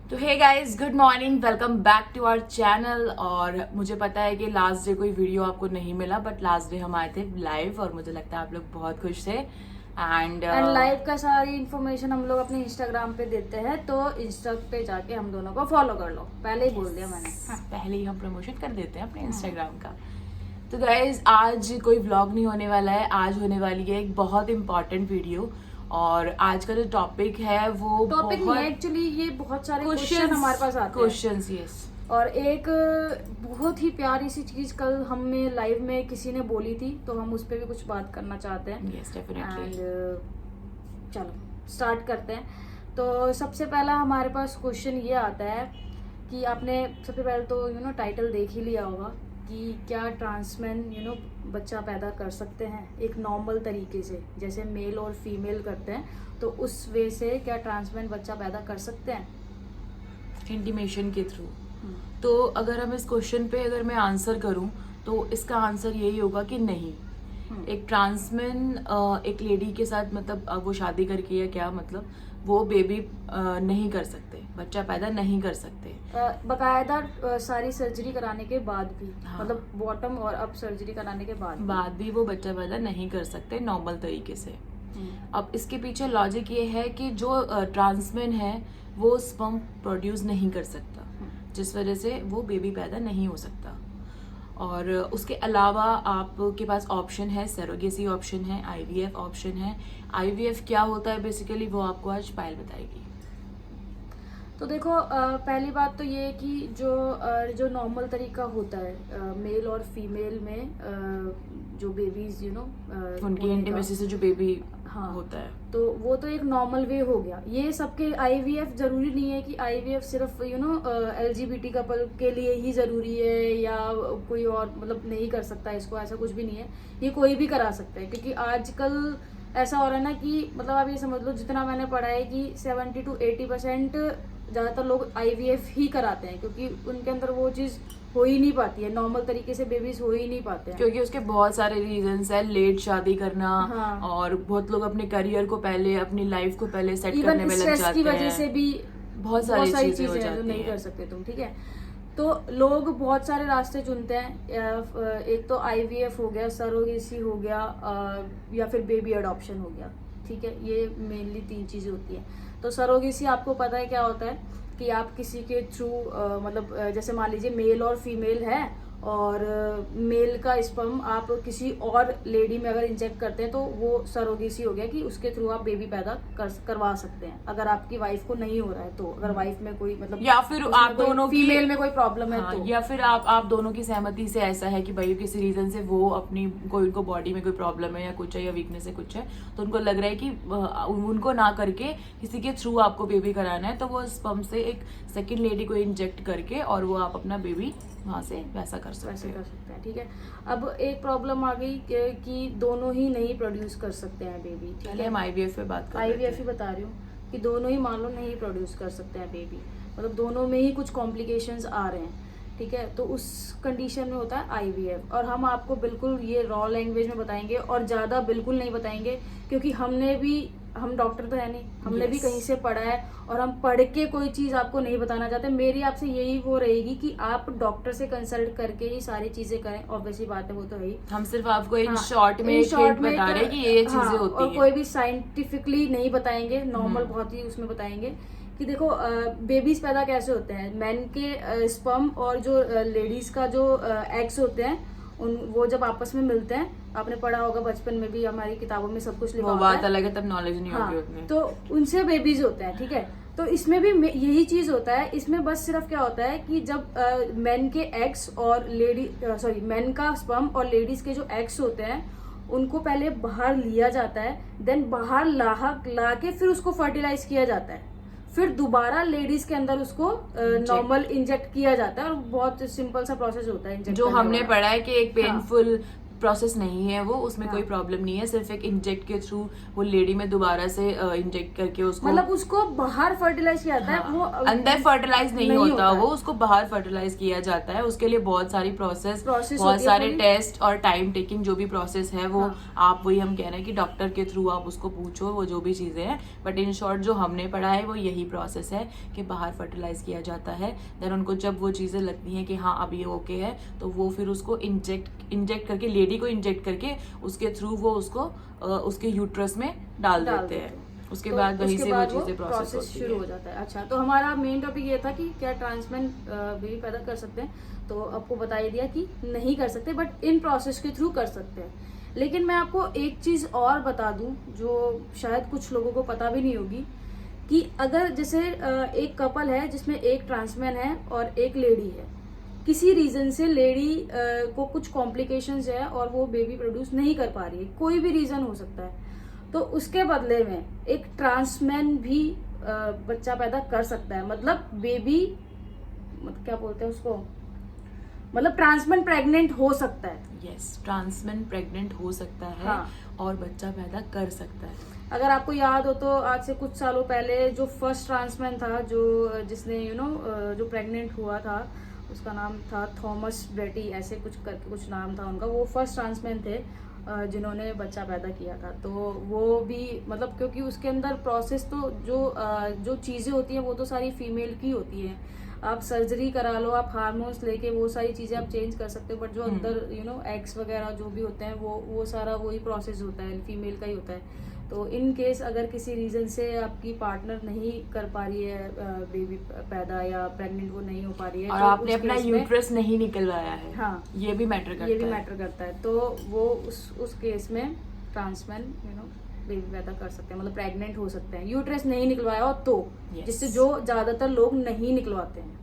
तो hey guys, good morning, welcome back to our channel. और मुझे पता है कि लास्ट डे कोई वीडियो आपको नहीं मिला, बट लास्ट डे हम आए थे लाइव और मुझे लगता है आप लोग बहुत खुश थे। एंड लाइव का सारी इन्फॉर्मेशन हम लोग अपने इंस्टाग्राम पे देते हैं, तो इंस्टा पे जाके हम दोनों को फॉलो कर लो। पहले ही बोल दिया मैंने। हाँ। पहले ही हम प्रमोशन कर देते हैं अपने इंस्टाग्राम का। तो गाइज, आज कोई व्लॉग नहीं होने वाला है, आज होने वाली है एक बहुत इंपॉर्टेंट वीडियो। और आज का जो टॉपिक है वो टॉपिक नहीं है एक्चुअली, ये बहुत सारे क्वेश्चन हमारे पास आते हैं। Questions, yes. और एक बहुत ही प्यारी सी चीज कल हमें लाइव में किसी ने बोली थी, तो हम उस पर भी कुछ बात करना चाहते हैं। Yes, definitely. एंड चलो स्टार्ट करते हैं। तो सबसे पहला हमारे पास क्वेश्चन ये आता है कि आपने सबसे पहले तो टाइटल देख ही लिया होगा कि क्या ट्रांसमैन बच्चा पैदा कर सकते हैं एक नॉर्मल तरीके से, जैसे मेल और फीमेल करते हैं, तो उस वे से क्या ट्रांसमैन बच्चा पैदा कर सकते हैं इंटीमेशन के थ्रू। तो अगर हम इस क्वेश्चन पे अगर मैं आंसर करूं तो इसका आंसर यही होगा कि नहीं। एक ट्रांसमैन एक लेडी के साथ, मतलब वो शादी करके या क्या, मतलब वो बेबी नहीं कर सकते, बच्चा पैदा नहीं कर सकते बकायदा सारी सर्जरी कराने के बाद भी। हाँ। मतलब बॉटम और अप सर्जरी कराने के बाद भी वो बच्चा पैदा नहीं कर सकते नॉर्मल तरीके से। अब इसके पीछे लॉजिक ये है कि जो ट्रांसमैन है वो स्पर्म प्रोड्यूस नहीं कर सकता, जिस वजह से वो बेबी पैदा नहीं हो सकता। और उसके अलावा आपके पास ऑप्शन है, सरोगेसी ऑप्शन है, आईवीएफ ऑप्शन है। आईवीएफ क्या होता है बेसिकली, वो आपको आज पायल बताएगी। तो देखो, पहली बात तो ये है कि जो नॉर्मल तरीका होता है मेल और फीमेल में जो बेबीज उनकी इंटीमेसी से जो बेबी हाँ होता है, तो वो तो एक नॉर्मल वे हो गया। ये सबके आईवीएफ जरूरी नहीं है कि आईवीएफ सिर्फ एलजीबीटी कपल के लिए ही जरूरी है या कोई और मतलब नहीं कर सकता इसको, ऐसा कुछ भी नहीं है। ये कोई भी करा सकता है, क्योंकि आजकल ऐसा हो रहा है ना कि मतलब आप ये समझ लो, जितना मैंने पढ़ा है कि 70 to 80% ज़्यादातर लोग आईवीएफ ही कराते हैं, क्योंकि उनके अंदर वो चीज़ हो ही नहीं पाती है, नॉर्मल तरीके से बेबीज हो ही नहीं पाते हैं। क्योंकि उसके बहुत सारे रीजंस है। लेट शादी करना, हाँ। और बहुत लोग अपने करियर को पहले, अपनी लाइफ को पहले सेट करने में लग स्ट्रेस जाते की वजह से भी बहुत सारी चीजें हो हैं जाती जो नहीं हैं। कर सकते तुम, ठीक है। तो लोग बहुत सारे रास्ते चुनते हैं। एक तो आईवीएफ हो गया, सरोगेसी हो गया, या फिर बेबी अडॉप्शन हो गया, ठीक है। ये मेनली 3 चीजें होती हैं। तो सरोगेसी आपको पता है क्या होता है कि आप किसी के थ्रू मतलब जैसे मान लीजिए मेल और फीमेल है, और मेल का स्पर्म आप किसी और लेडी में अगर इंजेक्ट करते हैं तो वो सरोगेसी हो गया कि उसके थ्रू आप बेबी पैदा करवा सकते हैं, अगर आपकी वाइफ को नहीं हो रहा है तो। अगर वाइफ में कोई मतलब या फिर आप दोनों फीमेल में कोई प्रॉब्लम है तो, या फिर आप दोनों की सहमति से ऐसा है कि भाई किसी रीजन से वो अपनी कोई, उनको बॉडी में कोई प्रॉब्लम है या कुछ है या वीकनेस है कुछ है, तो उनको लग रहा है कि उनको ना करके किसी के थ्रू आपको बेबी कराना है, तो वो स्पर्म से एक सेकंड लेडी को इंजेक्ट करके और वो आप अपना बेबी वहां से वैसा कर सकते हैं, ठीक है। अब एक प्रॉब्लम आ गई कि दोनों ही नहीं प्रोड्यूस कर सकते हैं बेबी, ठीक है। हम आईवीएफ पे बात कर आईवीएफ ही बता रही हूँ कि दोनों ही मान लो नहीं प्रोड्यूस कर सकते हैं बेबी, मतलब दोनों में ही कुछ कॉम्प्लिकेशंस आ रहे हैं, ठीक है। तो उस कंडीशन में होता है आईवीएफ, और हम आपको बिल्कुल ये रॉ लैंग्वेज में बताएंगे और ज़्यादा बिल्कुल नहीं बताएंगे, क्योंकि हम डॉक्टर तो है नहीं, हमने भी कहीं से पढ़ा है, और हम पढ़ के कोई चीज़ आपको नहीं बताना चाहते। मेरी आपसे यही वो रहेगी कि आप डॉक्टर से कंसल्ट करके ही सारी चीज़ें करें। ऑब्वियसली बात है, वो तो है ही। हम सिर्फ आपको इन शॉर्ट में बता रहे हैं कि ये चीजें होती और हैं। कोई भी साइंटिफिकली नहीं बताएंगे, नॉर्मल बहुत ही उसमें बताएंगे कि देखो बेबीज पैदा कैसे होते हैं। मैन के स्पर्म और जो लेडीज का जो एग्स होते हैं, वो जब आपस में मिलते हैं, आपने पढ़ा होगा बचपन में भी, हमारी किताबों में सब कुछ लिखा होता है। बात अलग है, तब नॉलेज नहीं होगी उतनी। तो उनसे बेबीज होते हैं, ठीक है। तो इसमें भी यही चीज होता है। इसमें बस सिर्फ क्या होता है कि जब मेन के एग्स और मेन का स्पर्म और लेडीज के जो एग्स होते हैं, उनको पहले बाहर लिया जाता है, देन बाहर ला के फिर उसको फर्टिलाइज किया जाता है, फिर दोबारा लेडीज के अंदर उसको नॉर्मल इंजेक्ट किया जाता है, और बहुत सिंपल सा प्रोसेस होता है। जो हमने पढ़ा है कि एक पेनफुल प्रोसेस नहीं है वो, उसमें हाँ। कोई प्रॉब्लम नहीं है, सिर्फ एक इंजेक्ट के थ्रू वो लेडी में दोबारा से इंजेक्ट करके उसको, मतलब उसको बाहर फर्टिलाइज किया जाता है, हाँ, वो अंदर फर्टिलाइज नहीं होता है। वो, उसको बाहर फर्टिलाइज किया जाता है। उसके लिए बहुत सारी प्रोसेस बहुत होती है सारे पूरी। टेस्ट और टाइम टेकिंग जो भी प्रोसेस है वो, हाँ। आप वही हम कह रहे हैं कि डॉक्टर के थ्रू आप उसको पूछो वो जो भी चीजें हैं, बट इन शॉर्ट जो हमने पढ़ा है वो यही प्रोसेस है कि बाहर फर्टिलाइज किया जाता है। देन उनको जब वो चीजें लगती हैं कि हाँ अब ये ओके है, तो वो फिर उसको इंजेक्ट करके, लेडी को इंजेक्ट करके उसके थ्रू वो उसको उसके यूट्रस में डाल देते हैं। उसके तो बाद वहीं उसके से वो बाद चीजें प्रोसेस होती शुरू है। हो जाता है। अच्छा, तो हमारा मेन टॉपिक ये था कि क्या ट्रांसमैन बेबी पैदा कर सकते हैं, तो आपको बता ही दिया कि नहीं कर सकते, बट इन प्रोसेस के थ्रू कर सकते हैं। लेकिन मैं आपको एक चीज और बता दूं जो शायद कुछ लोगों को पता भी नहीं होगी, कि अगर जैसे एक कपल है जिसमें एक ट्रांसमैन है और एक लेडी है, किसी रीजन से लेडी को कुछ कॉम्प्लिकेशंस है और वो बेबी प्रोड्यूस नहीं कर पा रही है, कोई भी रीजन हो सकता है, तो उसके बदले में एक ट्रांसमैन भी बच्चा पैदा कर सकता है। मतलब बेबी, मतलब क्या बोलते हैं उसको, मतलब ट्रांसमैन प्रेग्नेंट हो सकता है। यस, ट्रांसमैन प्रेग्नेंट हो सकता है, हाँ। और बच्चा पैदा कर सकता है। अगर आपको याद हो तो आज से कुछ सालों पहले जो फर्स्ट ट्रांसमैन था, जो जिसने जो प्रेग्नेंट हुआ था, उसका नाम था थॉमस ब्रेटी, ऐसे कुछ करके कुछ नाम था उनका, वो फर्स्ट ट्रांसमैन थे जिन्होंने बच्चा पैदा किया था। तो वो भी मतलब, क्योंकि उसके अंदर प्रोसेस तो जो चीज़ें होती हैं वो तो सारी फीमेल की होती हैं। आप सर्जरी करा लो, आप हार्मोन्स लेके वो सारी चीज़ें आप चेंज कर सकते हो, बट जो अंदर एग्स वगैरह जो भी होते हैं वो सारा वही प्रोसेस होता है, फीमेल का ही होता है। तो इन केस अगर किसी रीजन से आपकी पार्टनर नहीं कर पा रही है बेबी पैदा, या प्रेग्नेंट वो नहीं हो पा रही है, और तो आपने उस अपना केस में- यूट्रस नहीं निकलवाया है, हाँ, ये भी मैटर करता है। ये भी मैटर करता है। तो वो उस केस में ट्रांसमैन बेबी पैदा कर सकते हैं, मतलब प्रेग्नेंट हो सकते हैं, यूट्रस नहीं निकलवाया हो तो, Yes. जिससे जो ज्यादातर लोग नहीं निकलवाते हैं।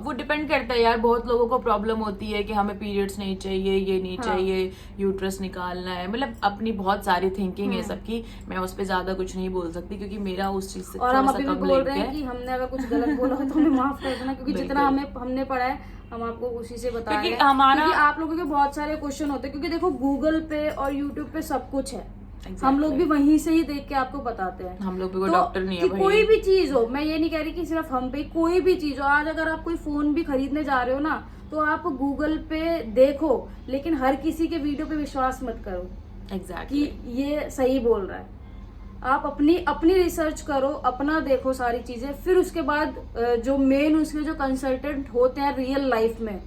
वो डिपेंड करता है यार, बहुत लोगों को प्रॉब्लम होती है कि हमें पीरियड्स नहीं चाहिए, ये नहीं हाँ। चाहिए, यूट्रस निकालना है, मतलब अपनी बहुत सारी थिंकिंग है सबकी। मैं उस पर ज्यादा कुछ नहीं बोल सकती क्योंकि मेरा उस चीज से और हम थोड़ा सा अभी भी कम बोल लिंक रहे हैं है। कि हमने अगर कुछ गलत बोला हो तो हमें माफ कर देना, क्योंकि जितना बिल्कुल। हमने पढ़ा है हम आपको उसी से बता रहे क्योंकि हैं। हमारा- क्योंकि आप लोगों के बहुत सारे क्वेश्चन होते हैं, क्योंकि देखो गूगल पे और यूट्यूब पे सब कुछ है। हम लोग भी वहीं से ही देख के आपको बताते हैं। हम लोग भी कोई तो डॉक्टर नहीं है कि भाई। कोई भी चीज हो, मैं ये नहीं कह रही कि सिर्फ हम पे, कोई भी चीज हो, आज अगर आप कोई फोन भी खरीदने जा रहे हो ना, तो आप गूगल पे देखो, लेकिन हर किसी के वीडियो पे विश्वास मत करो एग्जैक्टली कि ये सही बोल रहा है। आप अपनी रिसर्च करो, अपना देखो सारी चीजें, फिर उसके बाद जो मेन उसके जो कंसल्टेंट होते हैं रियल लाइफ में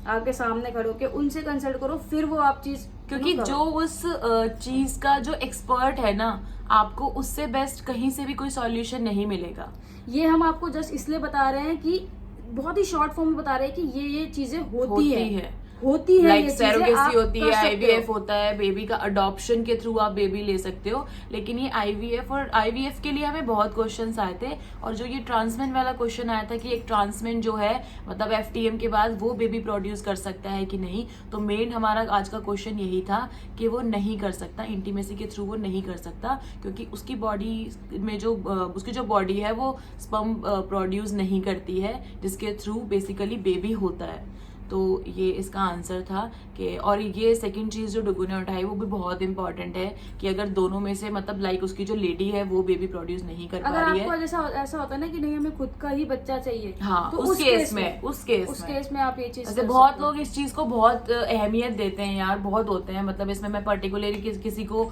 आपके सामने खड़े होके उनसे कंसल्ट करो, फिर वो आप चीज, क्योंकि जो उस चीज का जो एक्सपर्ट है ना, आपको उससे बेस्ट कहीं से भी कोई सॉल्यूशन नहीं मिलेगा। ये हम आपको जस्ट इसलिए बता रहे हैं कि बहुत ही शॉर्ट फॉर्म में बता रहे हैं कि ये चीजें होती है लाइक ये चीजें सैरोगेसी आप होती कर है, सकते आईवीएफ हो। होता है, बेबी का अडॉप्शन के थ्रू आप बेबी ले सकते हो। लेकिन ये आईवीएफ के लिए हमें बहुत क्वेश्चंस आए थे, और जो ये ट्रांसमैन वाला क्वेश्चन आया था कि एक ट्रांसमैन जो है, मतलब एफटीएम के बाद वो बेबी प्रोड्यूस कर सकता है कि नहीं, तो मेन हमारा आज का क्वेश्चन यही था कि वो नहीं कर सकता, इंटीमेसी के थ्रू वो नहीं कर सकता, क्योंकि उसकी बॉडी में जो उसकी जो बॉडी है वो स्पर्म प्रोड्यूस नहीं करती है, जिसके थ्रू बेसिकली बेबी होता है। तो ये इसका आंसर था कि, और ये सेकंड चीज जो डुगू ने उठाई वो भी बहुत इंपॉर्टेंट है कि अगर दोनों में से, मतलब लाइक उसकी जो लेडी है वो बेबी प्रोड्यूस नहीं कर पा अगर रही आपको है, ऐसा होता है ना कि नहीं हमें खुद का ही बच्चा चाहिए, हाँ, तो उस केस में आप ये चीज ऐसे कर बहुत सकते हो। लोग इस चीज को बहुत अहमियत देते हैं यार, बहुत होते हैं, मतलब इसमें मैं पर्टिकुलरली किसी को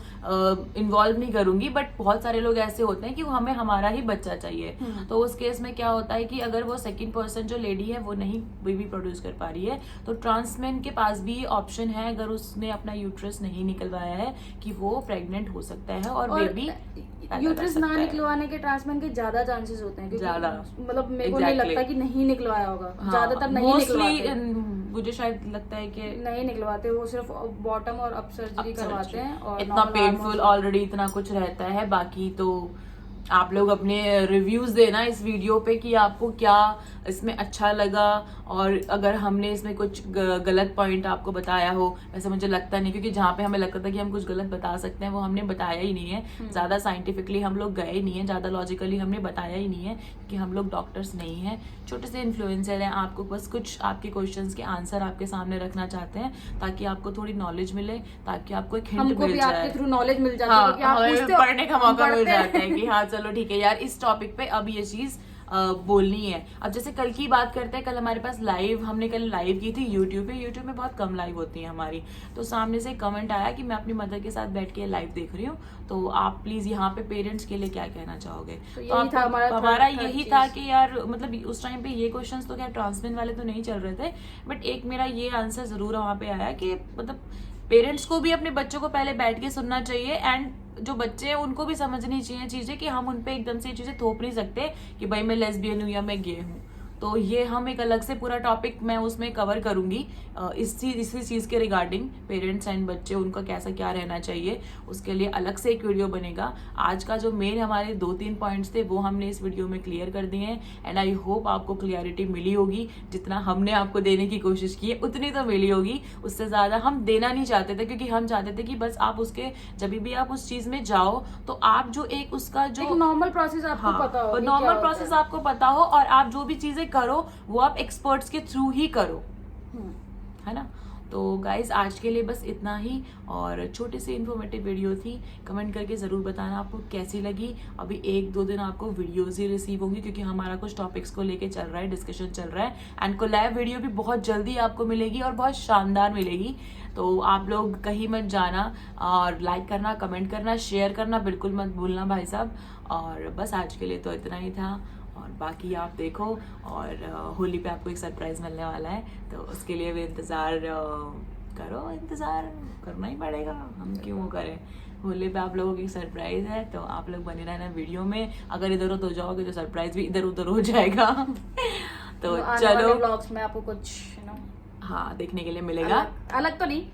इन्वॉल्व नहीं करूंगी, बट बहुत सारे लोग ऐसे होते हैं कि वो हमें हमारा ही बच्चा चाहिए। तो उस केस में क्या होता है कि अगर वो सेकंड पर्सन जो लेडी है वो नहीं बेबी प्रोड्यूस कर पा रही है, तो ट्रांसमैन के पास भी ऑप्शन है, अगर उसने अपना यूट्रस नहीं निकलवाया है, कि वो प्रेग्नेंट हो सकता है और बेबी यूट्रस ना निकलवाने के ट्रांसमैन के ज्यादा चांसेस होते हैं, क्योंकि ज्यादा, मतलब मेरे को नहीं लगता कि नहीं निकलवाया होगा, ज्यादातर नहीं निकलवाते, मुझे शायद लगता है कि नहीं निकलवाते, वो सिर्फ बॉटम और अप सर्जरी करवाते हैं, और इतना पेनफुल ऑलरेडी इतना कुछ रहता है। बाकी तो आप लोग अपने रिव्यूज देना इस वीडियो पे कि आपको क्या इसमें अच्छा लगा और अगर हमने इसमें कुछ गलत पॉइंट आपको बताया हो, वैसे मुझे लगता नहीं, क्योंकि जहाँ पे हमें लगता था कि हम कुछ गलत बता सकते हैं वो हमने बताया ही नहीं है। ज़्यादा साइंटिफिकली हम लोग गए नहीं है, ज़्यादा लॉजिकली हमने बताया ही नहीं है, कि हम लोग डॉक्टर्स नहीं हैं, छोटे से इन्फ्लुएंसर हैं। आपको बस कुछ आपके क्वेश्चंस के आंसर आपके सामने रखना चाहते हैं ताकि आपको थोड़ी नॉलेज मिले, ताकि आपको एक हिंट मिल जाए, आपके थ्रू नॉलेज मिल जाती हाँ, है कि आप पूछते हो, पढ़ने का मौका मिल जाता है कि हाँ चलो ठीक है यार, इस टॉपिक पे अब ये चीज बोलनी है। अब जैसे कल की बात करते हैं, कल हमारे पास हमने कल लाइव की थी यूट्यूब पे। यूट्यूब में बहुत कम लाइव होती है हमारी, तो सामने से कमेंट आया कि मैं अपनी मदर के साथ बैठ के लाइव देख रही हूँ, तो आप प्लीज यहाँ पे पेरेंट्स के लिए क्या कहना चाहोगे। तो हमारा यही था कि यार मतलब उस टाइम पे ये क्वेश्चंस तो क्या ट्रांसमेन वाले तो नहीं चल रहे थे, बट एक मेरा ये आंसर जरूर वहाँ पे आया कि मतलब पेरेंट्स को भी अपने बच्चों को पहले बैठ के सुनना चाहिए, एंड जो बच्चे हैं उनको भी समझनी चाहिए चीजें, कि हम उन पे एकदम से ये चीजें थोप नहीं सकते कि भाई मैं लेस्बियन हूँ या मैं गे हूँ। तो ये हम एक अलग से पूरा टॉपिक मैं उसमें कवर करूंगी इसी चीज के रिगार्डिंग, पेरेंट्स एंड बच्चे उनका कैसा क्या रहना चाहिए, उसके लिए अलग से एक वीडियो बनेगा। आज का जो मेन हमारे 2-3 पॉइंट्स थे वो हमने इस वीडियो में क्लियर कर दिए हैं, एंड आई होप आपको क्लियरिटी मिली होगी। जितना हमने आपको देने की कोशिश की है उतनी तो मिली होगी, उससे ज्यादा हम देना नहीं चाहते थे, क्योंकि हम चाहते थे कि बस आप उसके जब भी आप उस चीज में जाओ तो आप जो एक उसका जो नॉर्मल प्रोसेस आपको पता हो, नॉर्मल प्रोसेस आपको पता हो, और आप जो भी चीजें करो वो आप एक्सपर्ट्स के थ्रू ही करो, है ना। तो गाइज आज के लिए बस इतना ही, और छोटी सी इन्फॉर्मेटिव वीडियो थी। कमेंट करके ज़रूर बताना आपको कैसी लगी। अभी 1-2 दिन आपको वीडियोस ही रिसीव होंगी, क्योंकि हमारा कुछ टॉपिक्स को लेके चल रहा है, डिस्कशन चल रहा है, एंड कोलैब वीडियो भी बहुत जल्दी आपको मिलेगी और बहुत शानदार मिलेगी। तो आप लोग कहीं मत जाना, और लाइक करना, कमेंट करना, शेयर करना बिल्कुल मत भूलना भाई साहब। और बस आज के लिए तो इतना ही था, और बाकी आप देखो, और होली पे आपको एक सरप्राइज मिलने वाला है, तो उसके लिए भी इंतज़ार करो, इंतज़ार करना ही पड़ेगा, हम क्यों वो करें। होली पे आप लोगों की सरप्राइज है, तो आप लोग बने रहना वीडियो में। अगर इधर उधर हो जाओगे तो सरप्राइज भी इधर उधर हो जाएगा। तो चलो व्लॉग्स में आपको कुछ हाँ देखने के लिए मिलेगा, अलग तो नहीं,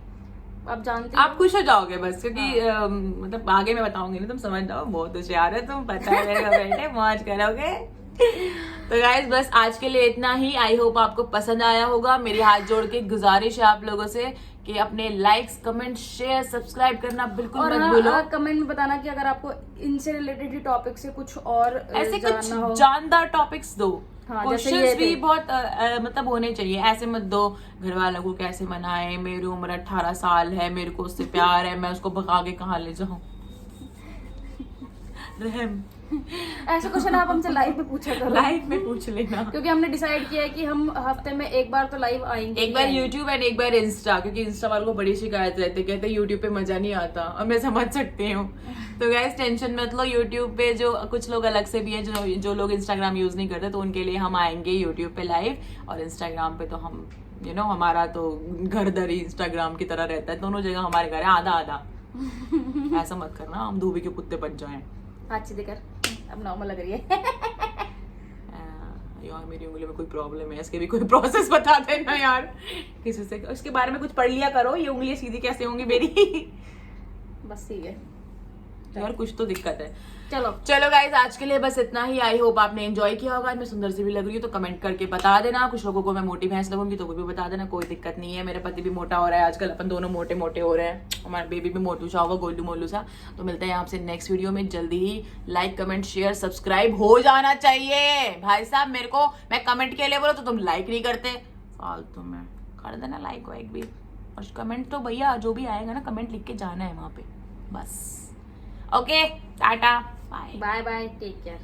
आप जानते आप खुश हो जाओगे बस, क्योंकि मतलब आगे मैं बताऊंगी नहीं, तुम समझ जाओ, बहुत होशियार है तुम, पता है मेरे को, बेटे मौज करोगे। तो गाइस बस आज के लिए इतना ही। आई होप आपको पसंद आया होगा। मेरी हाथ जोड़ के गुजारिश है आप लोगों से कि अपने लाइक्स, कमेंट, शेयर, सब्सक्राइब करना बिल्कुल मत भूलो। कमेंट में बताना कि अगर आपको इनसे रिलेटेड टॉपिक से कुछ और ऐसे कुछ जानदार टॉपिक्स दो। क्वेश्चंस भी बहुत मतलब होने चाहिए, ऐसे मत दो घर वालों को कैसे मनाए, मेरी उम्र 18 साल है, मेरे को उससे प्यार है, मैं उसको भगा के कहाँ ले जाऊं। रहम ऐसे क्वेश्चन आप हमसे लाइव में पूछा करो, लाइव में पूछ लेना, क्योंकि हमने डिसाइड किया है कि हम हफ्ते में एक बार तो लाइव आएंगे, एक बार यूट्यूब एंड एक बार इंस्टा, क्योंकि इंस्टा वालों को बड़ी शिकायत रहती है, कहते यूट्यूब पे मजा नहीं आता, और मैं समझ सकती हूँ। तो गाइस टेंशन मत लो, यूट्यूब पे जो कुछ लोग अलग से भी हैं जो लोग इंस्टाग्राम यूज नहीं करते, तो उनके लिए हम आएंगे यूट्यूब पे लाइव, और इंस्टाग्राम पे तो हम हमारा तो घर दर ही इंस्टाग्राम की तरह रहता है, दोनों जगह हमारे घर है, आधा आधा। ऐसा मत करना हम धोबी के कुत्ते बच जाएं। अच्छी देकर अब नॉर्मल लग रही है। यार मेरी उंगली में कोई प्रॉब्लम है, इसके भी कोई प्रोसेस बता देना यार, किसी से उसके बारे में कुछ पढ़ लिया करो, ये उंगली सीधी कैसे होंगी मेरी। बस ठीक है यार, कुछ तो दिक्कत है। चलो गाइस आज के लिए बस इतना ही। आई होप आपने एंजॉय किया होगा। मैं सुंदर सी भी लग रही हूँ तो कमेंट करके बता देना। कुछ लोगों को मैं मोटी भैंस लगूंगी तो वो भी बता देना, कोई दिक्कत नहीं है। मेरा पति भी मोटा हो रहा है आजकल, अपन दोनों मोटे मोटे हो रहे हैं, हमारा बेबी भी मोटू सा होगा, गोलू मोलू सा। तो मिलते हैं आपसे नेक्स्ट वीडियो में जल्दी ही। लाइक कमेंट शेयर सब्सक्राइब हो जाना चाहिए भाई साहब। मेरे को मैं कमेंट के लिए बोलो तो तुम लाइक नहीं करते, फालतू में कर देना लाइक वाइक भी, और कमेंट तो भैया जो भी आएगा ना कमेंट लिख के जाना है वहां पे बस। Okay tata bye bye bye, take care.